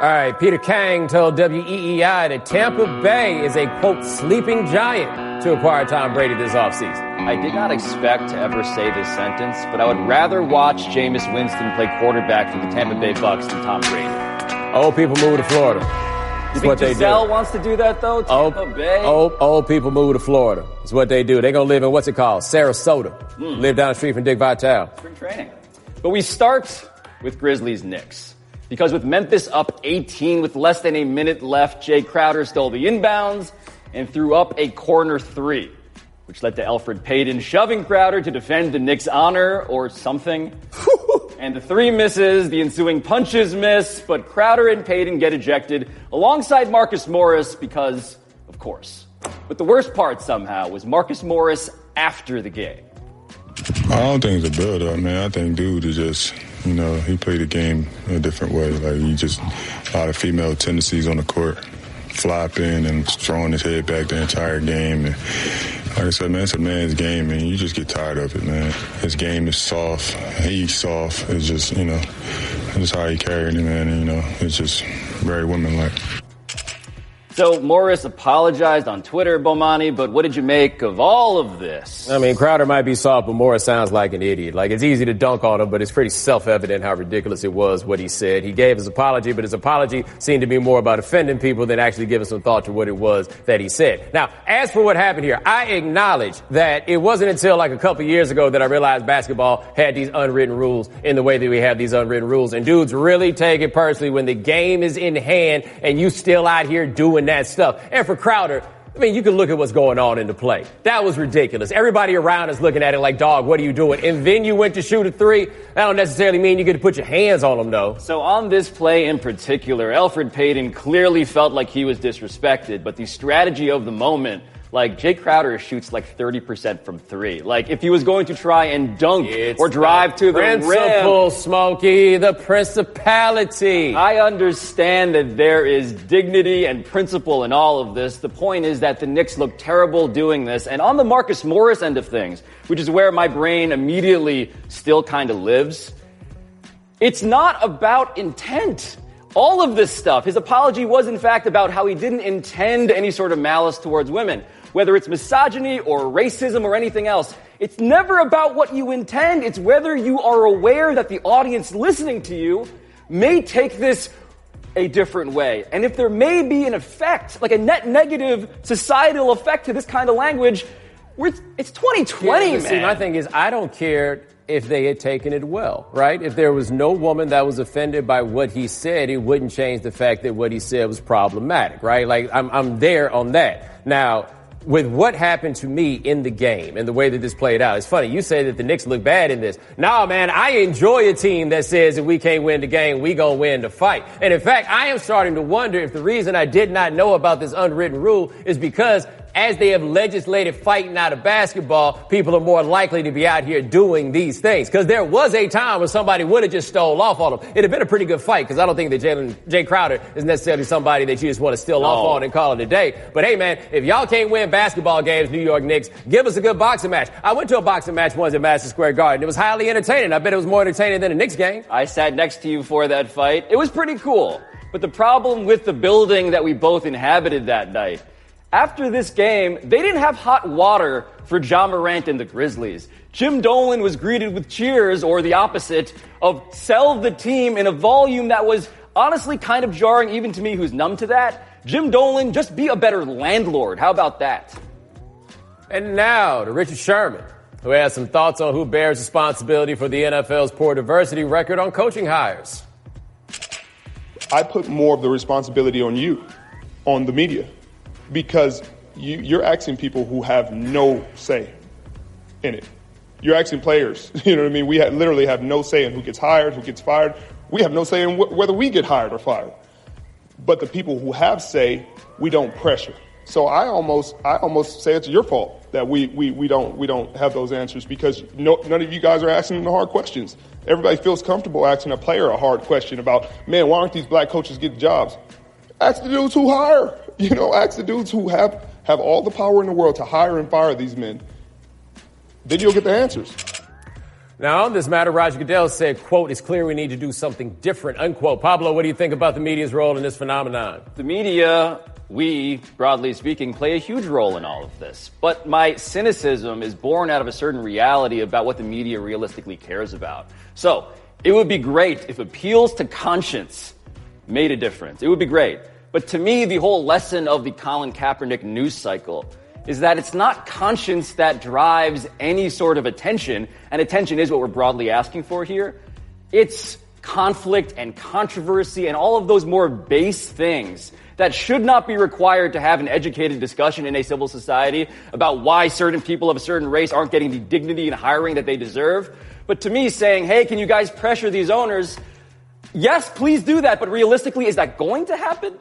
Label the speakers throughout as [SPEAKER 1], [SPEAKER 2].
[SPEAKER 1] All right, Peter Kang told WEEI that Tampa Bay is a, quote, sleeping giant to acquire Tom Brady this offseason.
[SPEAKER 2] I did not expect to ever say this sentence, but I would rather watch Jameis Winston play quarterback for the Tampa Bay Bucks than Tom Brady.
[SPEAKER 1] Old people move to Florida.
[SPEAKER 2] You think Giselle wants to do that, though? Tampa Bay?
[SPEAKER 1] Old people move to Florida. It's what they do. They're going to live in, what's it called? Sarasota. Live down the street from Dick Vitale.
[SPEAKER 2] Spring training. But we start with Grizzlies Knicks. Because with Memphis up 18 with less than a minute left, Jay Crowder stole the inbounds and threw up a corner three, which led to Elfrid Payton shoving Crowder to defend the Knicks' honor or something. And the three misses, the ensuing punches miss, but Crowder and Payton get ejected alongside Marcus Morris because, of course. But the worst part somehow was Marcus Morris after the game.
[SPEAKER 3] I don't think it's a build-up, man. I think dude is just, he played the game a different way. Like, he just, a lot of female tendencies on the court, flopping and throwing his head back the entire game. And like I said, man, it's a man's game, and you just get tired of it, man. His game is soft. He's soft. It's just, it's just how he carried it, man. And, it's just very womanlike.
[SPEAKER 2] So Morris apologized on Twitter, Bomani, but what did you make of all of this?
[SPEAKER 1] I mean, Crowder might be soft, but Morris sounds like an idiot. Like, it's easy to dunk on him, but it's pretty self-evident how ridiculous it was what he said. He gave his apology, but his apology seemed to be more about offending people than actually giving some thought to what it was that he said. Now, as for what happened here, I acknowledge that it wasn't until like a couple years ago that I realized basketball had these unwritten rules in the way that we have these unwritten rules. And dudes really take it personally when the game is in hand and you still out here doing that stuff. And for Crowder, I mean, you can look at what's going on in the play. That was ridiculous. Everybody around is looking at it like, dog, what are you doing? And then you went to shoot a three. That don't necessarily mean you get to put your hands on them, though.
[SPEAKER 2] So on this play in particular, Elfrid Payton clearly felt like he was disrespected, but the strategy of the moment, like, Jay Crowder shoots like 30% from three. Like, if he was going to try and dunk or drive to the
[SPEAKER 1] principle, Smokey, the principality.
[SPEAKER 2] I understand that there is dignity and principle in all of this. The point is that the Knicks look terrible doing this. And on the Marcus Morris end of things, which is where my brain immediately still kind of lives, it's not about intent. All of this stuff, his apology was in fact about how he didn't intend any sort of malice towards women. Whether it's misogyny or racism or anything else, it's never about what you intend. It's whether you are aware that the audience listening to you may take this a different way. And if there may be an effect, like a net negative societal effect to this kind of language, it's 2020, man.
[SPEAKER 1] See, my thing is, I don't care if they had taken it well, right? If there was no woman that was offended by what he said, it wouldn't change the fact that what he said was problematic, right? Like, I'm there on that. Now, with what happened to me in the game and the way that this played out, it's funny. You say that the Knicks look bad in this. Nah, man, I enjoy a team that says if we can't win the game, we gonna win the fight. And in fact, I am starting to wonder if the reason I did not know about this unwritten rule is because as they have legislated fighting out of basketball, people are more likely to be out here doing these things. Because there was a time when somebody would have just stole off on them. It'd have been a pretty good fight, because I don't think that Jay Crowder is necessarily somebody that you just want to steal off on and call it a day. But hey, man, if y'all can't win basketball games, New York Knicks, give us a good boxing match. I went to a boxing match once at Madison Square Garden. It was highly entertaining. I bet it was more entertaining than a Knicks game.
[SPEAKER 2] I sat next to you for that fight. It was pretty cool. But the problem with the building that we both inhabited that night, after this game, they didn't have hot water for Ja Morant and the Grizzlies. Jim Dolan was greeted with cheers, or the opposite, of sell the team in a volume that was honestly kind of jarring even to me who's numb to that. Jim Dolan, just be a better landlord. How about that?
[SPEAKER 1] And now to Richard Sherman, who has some thoughts on who bears responsibility for the NFL's poor diversity record on coaching hires.
[SPEAKER 4] I put more of the responsibility on you, on the media. Because you're asking people who have no say in it. You're asking players, you know what I mean? We literally have no say in who gets hired, who gets fired. We have no say in whether we get hired or fired. But the people who have say, we don't pressure. So I almost say it's your fault that we don't have those answers, because none of you guys are asking the hard questions. Everybody feels comfortable asking a player a hard question about, man, why aren't these black coaches getting jobs? Ask the dudes who hire. Ask the dudes who have all the power in the world to hire and fire these men. Then you'll get the answers.
[SPEAKER 1] Now, on this matter, Roger Goodell said, quote, "It's clear we need to do something different," unquote. Pablo, what do you think about the media's role in this phenomenon?
[SPEAKER 2] The media, we, broadly speaking, play a huge role in all of this. But my cynicism is born out of a certain reality about what the media realistically cares about. So, it would be great if appeals to conscience made a difference. It would be great. But to me, the whole lesson of the Colin Kaepernick news cycle is that it's not conscience that drives any sort of attention, and attention is what we're broadly asking for here. It's conflict and controversy and all of those more base things that should not be required to have an educated discussion in a civil society about why certain people of a certain race aren't getting the dignity and hiring that they deserve. But to me, saying, hey, can you guys pressure these owners? Yes, please do that, but realistically, is that going to happen?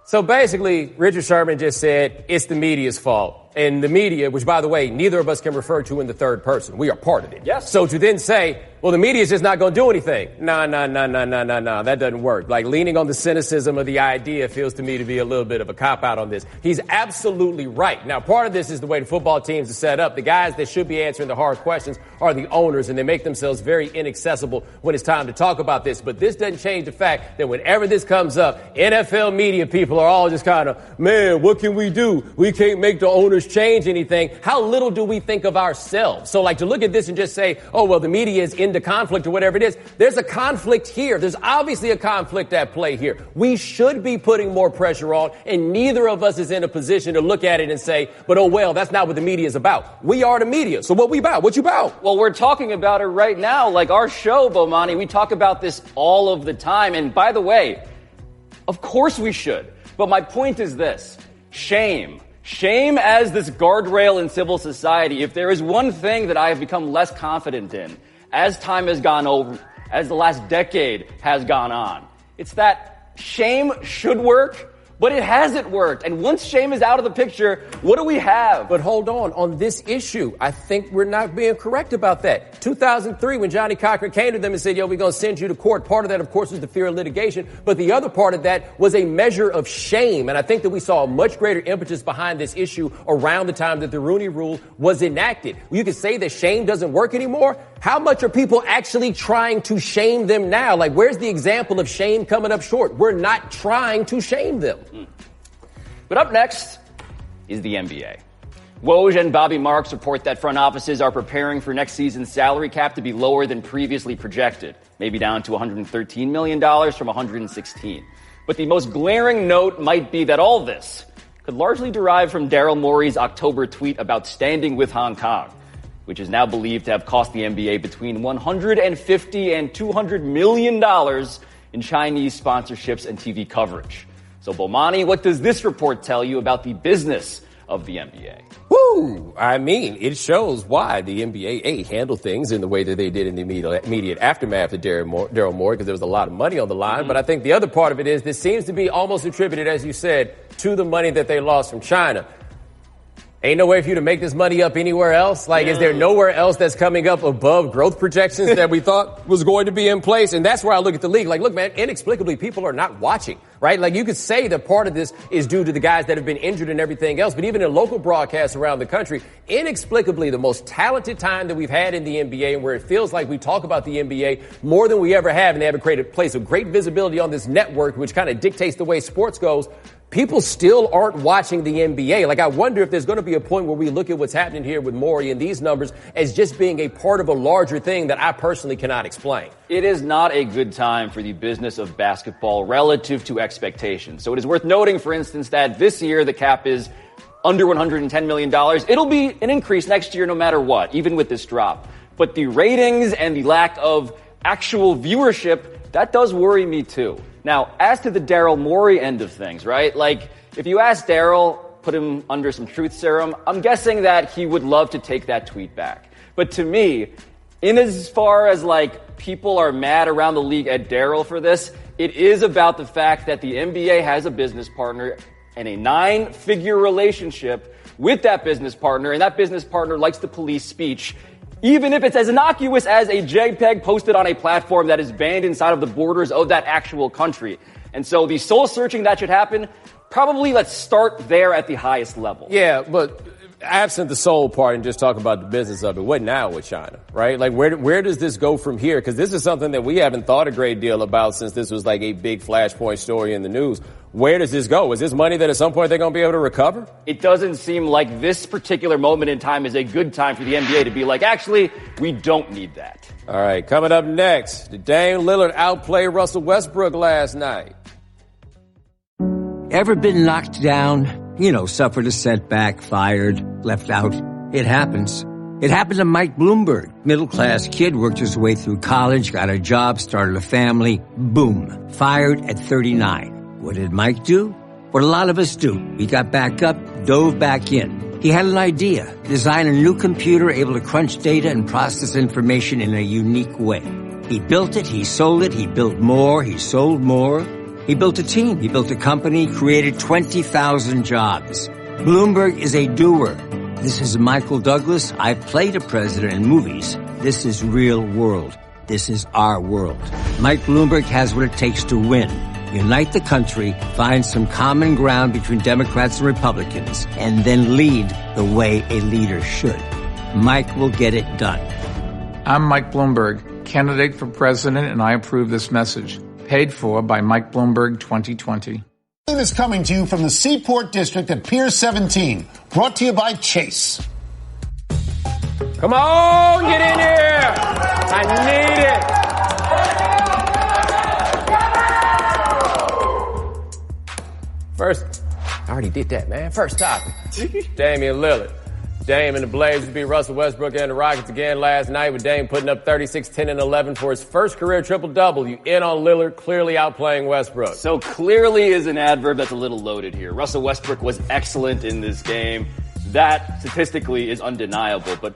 [SPEAKER 1] So basically, Richard Sherman just said it's the media's fault. And the media, which, by the way, neither of us can refer to in the third person. We are part of it.
[SPEAKER 2] Yes.
[SPEAKER 1] So to then say, well, the media is just not going to do anything. No. That doesn't work. Like, leaning on the cynicism of the idea feels to me to be a little bit of a cop-out on this. He's absolutely right. Now, part of this is the way the football teams are set up. The guys that should be answering the hard questions are the owners, and they make themselves very inaccessible when it's time to talk about this. But this doesn't change the fact that whenever this comes up, NFL media people are all just kind of, man, what can we do? We can't make the owners change anything. How little do we think of ourselves? So, like, to look at this and just say, oh, well, the media is into conflict or whatever it is, there's a conflict here. There's obviously a conflict at play here. We should be putting more pressure on, and neither of us is in a position to look at it and say, but oh, well, that's not what the media is about. We are the media. So what we about? What you about?
[SPEAKER 2] Well, we're talking about it right now. Like our show, Bomani, we talk about this all of the time. And by the way, of course we should. But my point is this. Shame as this guardrail in civil society. If there is one thing that I have become less confident in as time has gone over, as the last decade has gone on, it's that shame should work, but it hasn't worked. And once shame is out of the picture, what do we have?
[SPEAKER 1] But hold on this issue, I think we're not being correct about that. 2003, when Johnny Cochran came to them and said, yo, we're going to send you to court. Part of that, of course, was the fear of litigation. But the other part of that was a measure of shame. And I think that we saw a much greater impetus behind this issue around the time that the Rooney Rule was enacted. You could say that shame doesn't work anymore. How much are people actually trying to shame them now? Like, where's the example of shame coming up short? We're not trying to shame them.
[SPEAKER 2] But up next is the NBA. Woj and Bobby Marks report that front offices are preparing for next season's salary cap to be lower than previously projected, maybe down to $113 million from $116. But the most glaring note might be that all this could largely derive from Daryl Morey's October tweet about standing with Hong Kong, which is now believed to have cost the NBA between $150 and $200 million in Chinese sponsorships and TV coverage. So, Bomani, what does this report tell you about the business of the NBA?
[SPEAKER 1] Woo! I mean, it shows why the NBA, handled things in the way that they did in the immediate aftermath of Daryl Morey, because there was a lot of money on the line. Mm-hmm. But I think the other part of it is this seems to be almost attributed, as you said, to the money that they lost from China. Ain't no way for you to make this money up anywhere else. Like, is there nowhere else that's coming up above growth projections that we thought was going to be in place? And that's where I look at the league. Like, look, man, inexplicably, people are not watching, right? Like, you could say that part of this is due to the guys that have been injured and everything else. But even in local broadcasts around the country, inexplicably, the most talented time that we've had in the NBA, and where it feels like we talk about the NBA more than we ever have, and they have a place of great visibility on this network, which kind of dictates the way sports goes. People still aren't watching the NBA. Like, I wonder if there's going to be a point where we look at what's happening here with Morey and these numbers as just being a part of a larger thing that I personally cannot explain.
[SPEAKER 2] It is not a good time for the business of basketball relative to expectations. So it is worth noting, for instance, that this year the cap is under $110 million. It'll be an increase next year no matter what, even with this drop. But the ratings and the lack of actual viewership, that does worry me too. Now, as to the Daryl Morey end of things, right? Like, if you ask Daryl, put him under some truth serum, I'm guessing that he would love to take that tweet back. But to me, in as far as, like, people are mad around the league at Daryl for this, it is about the fact that the NBA has a business partner and a 9-figure relationship with that business partner, and that business partner likes to police speech, even if it's as innocuous as a JPEG posted on a platform that is banned inside of the borders of that actual country. And so the soul searching that should happen, probably let's start there at the highest level.
[SPEAKER 1] Yeah, but absent the soul part and just talk about the business of it, what now with China, right? Like, where does this go from here? Because this is something that we haven't thought a great deal about since this was like a big flashpoint story in the news. Where does this go? Is this money that at some point they're going to be able to recover?
[SPEAKER 2] It doesn't seem like this particular moment in time is a good time for the NBA to be like, actually, we don't need that.
[SPEAKER 1] All right, coming up next, did Dame Lillard outplay Russell Westbrook last night?
[SPEAKER 5] Ever been knocked down? You know, suffered a setback, fired, left out. It happens. It happened to Mike Bloomberg. Middle-class kid, worked his way through college, got a job, started a family. Boom. Fired at 39. What did Mike do? What a lot of us do. He got back up, dove back in. He had an idea. Design a new computer able to crunch data and process information in a unique way. He built it, he sold it, he built more, he sold more. He built a team, he built a company, created 20,000 jobs. Bloomberg is a doer. This is Michael Douglas. I played a president in movies. This is real world. This is our world. Mike Bloomberg has what it takes to win. Unite the country, find some common ground between Democrats and Republicans, and then lead the way a leader should. Mike will get it done.
[SPEAKER 6] I'm Mike Bloomberg, candidate for president, and I approve this message. Paid for by Mike Bloomberg 2020.
[SPEAKER 7] Is coming to you from the Seaport District at Pier 17. Brought to you by Chase.
[SPEAKER 1] Come on, get in here. I need it. First, I already did that, man. First topic. Damian Lillard. Dame and the Blazers beat Russell Westbrook and the Rockets again last night, with Dame putting up 36, 10, and 11 for his first career triple-double. You in on Lillard clearly outplaying Westbrook.
[SPEAKER 2] So clearly is an adverb that's a little loaded here. Russell Westbrook was excellent in this game. That statistically is undeniable. But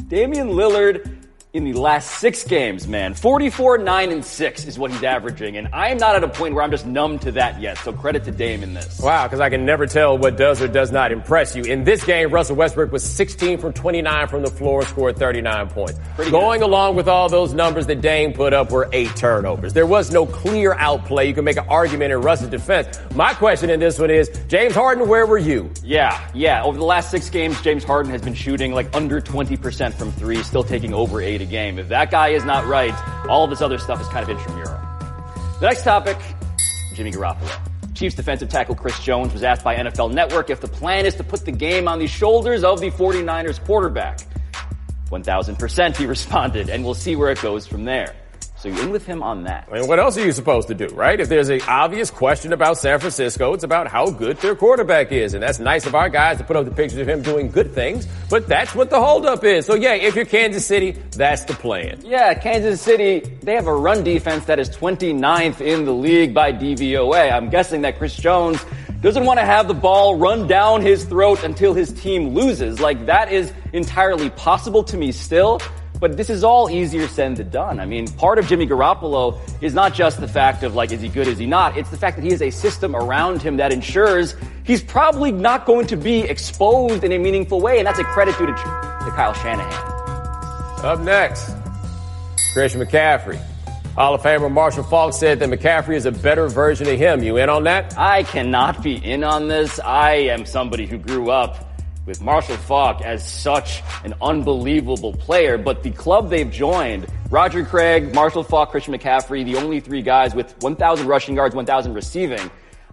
[SPEAKER 2] Damian Lillard in the last 6 games, man, 44, 9, and 6 is what he's averaging. And I'm not at a point where I'm just numb to that yet. So credit to Dame in this.
[SPEAKER 1] Wow, because I can never tell what does or does not impress you. In this game, Russell Westbrook was 16 from 29 from the floor, scored 39 points. Going along with all those numbers that Dame put up were 8 turnovers. There was no clear outplay. You can make an argument in Russ's defense. My question in this one is, James Harden, where were you?
[SPEAKER 2] Yeah. Over the last 6 games, James Harden has been shooting like under 20% from 3, still taking over 8 a game. If that guy is not right, all of this other stuff is kind of intramural. The next topic, Jimmy Garoppolo. Chiefs defensive tackle Chris Jones was asked by NFL Network if the plan is to put the game on the shoulders of the 49ers quarterback. 1,000% he responded, and we'll see where it goes from there. So you're in with him on that.
[SPEAKER 1] I mean, what else are you supposed to do, right? If there's an obvious question about San Francisco, it's about how good their quarterback is. And that's nice of our guys to put up the pictures of him doing good things, but that's what the holdup is. So yeah, if you're Kansas City, that's the plan.
[SPEAKER 2] Yeah, Kansas City, they have a run defense that is 29th in the league by DVOA. I'm guessing that Chris Jones doesn't want to have the ball run down his throat until his team loses. Like, that is entirely possible to me still. But this is all easier said than done. I mean, part of Jimmy Garoppolo is not just the fact of, like, is he good, is he not? It's the fact that he has a system around him that ensures he's probably not going to be exposed in a meaningful way, and that's a credit due to Kyle Shanahan.
[SPEAKER 1] Up next, Christian McCaffrey. Hall of Famer Marshall Faulk said that McCaffrey is a better version of him. You in on that?
[SPEAKER 2] I cannot be in on this. I am somebody who grew up with Marshall Faulk as such an unbelievable player, but the club they've joined, Roger Craig, Marshall Faulk, Christian McCaffrey, the only 3 guys with 1,000 rushing yards, 1,000 receiving,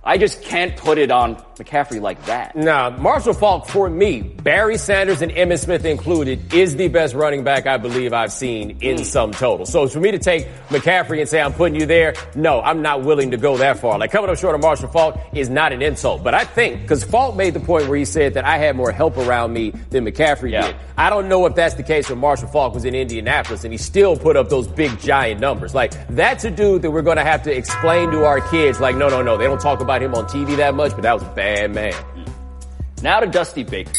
[SPEAKER 2] I just can't put it on McCaffrey like that.
[SPEAKER 1] Now, Marshall Faulk, for me, Barry Sanders and Emmitt Smith included, is the best running back I believe I've seen in sum total. So for me to take McCaffrey and say I'm putting you there, no, I'm not willing to go that far. Like, coming up short of Marshall Faulk is not an insult. But I think, because Faulk made the point where he said that I had more help around me than McCaffrey did. I don't know if that's the case when Marshall Faulk was in Indianapolis and he still put up those big, giant numbers. Like, that's a dude that we're going to have to explain to our kids, like, no, they don't talk about him on TV that much, but that was a bad man.
[SPEAKER 2] Now to Dusty Baker.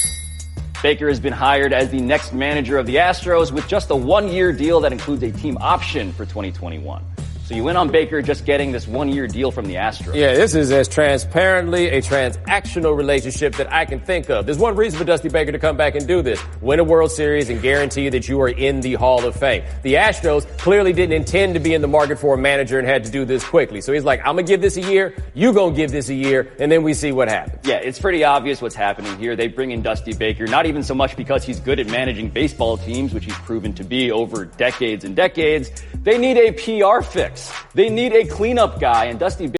[SPEAKER 2] Baker has been hired as the next manager of the Astros with just a 1-year deal that includes a team option for 2021. So you win on Baker just getting this 1-year deal from the Astros.
[SPEAKER 1] Yeah, this is as transparently a transactional relationship that I can think of. There's one reason for Dusty Baker to come back and do this. Win a World Series and guarantee that you are in the Hall of Fame. The Astros clearly didn't intend to be in the market for a manager and had to do this quickly. So he's like, I'm going to give this a year, you going to give this a year, and then we see what happens.
[SPEAKER 2] Yeah, it's pretty obvious what's happening here. They bring in Dusty Baker, not even so much because he's good at managing baseball teams, which he's proven to be over decades and decades. They need a PR fix. They need a cleanup guy, and Dusty Baker